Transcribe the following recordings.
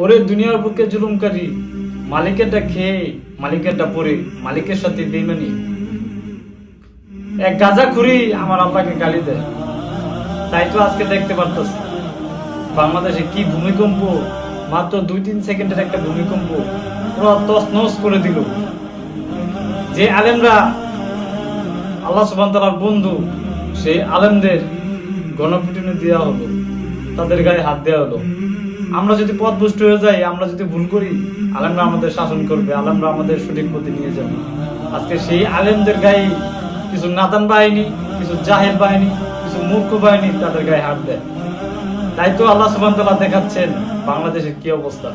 ওরে দুনিয়ার বুকে জুলুমকারী, মালিকেরটা খেয়ে মালিকেরটা পরে মালিকের সাথে বেইমানি। এক গাঁজাখুরি আমার আল্লাহকে গালি দেয়। তাই তো আজকে দেখতে পারতেছি বাংলাদেশে কি ভূমিকম্প, মাত্র 2-3 সেকেন্ডের একটা ভূমিকম্প পুরো তছনছ করে দিল। যে আলেমরা আল্লাহ সুবহানাহু ওয়া তাআলার বন্ধু, সেই আলেমদের গণপিটুনি দেওয়া হলো, তাদের গায়ে হাত দেওয়া হলো। আমরা যদি পথভ্রষ্ট হয়ে যাই, আমরা যদি ভুল করি, আলেমরা আমাদের শাসন করবে, আলেমরা আমাদের সঠিক পথে নিয়ে যাবে। আজকে সেই আলেমদের গায়ে কিছু নাদান বাহিনী, কিছু জাহেল বাহিনী, কিছু মূর্খ বাহিনী তাদের গায়ে হাত দেয়। তাই তো আল্লাহ সুবহানাহু ওয়া তাআলা দেখাচ্ছেন বাংলাদেশের কি অবস্থা।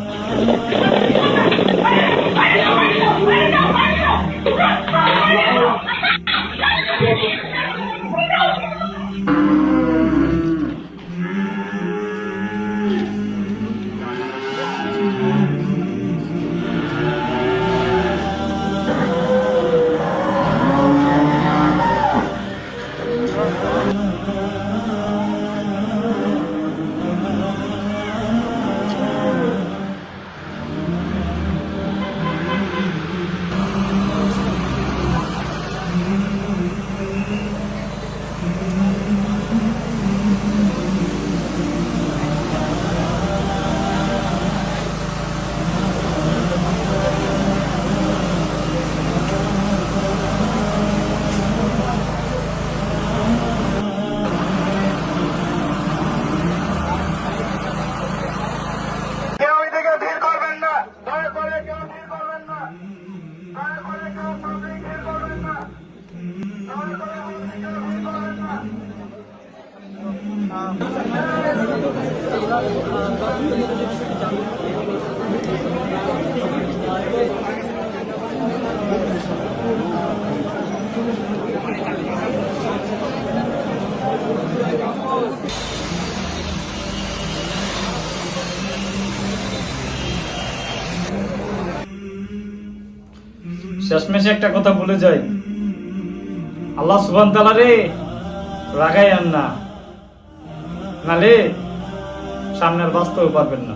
শেষমেশে একটা কথা বলে যাই, আল্লাহ সুবহানাহু ওয়া তাআলা রে রাগাইয়েন না, নালে সামনে আর বাঁচতেও পারবেন না।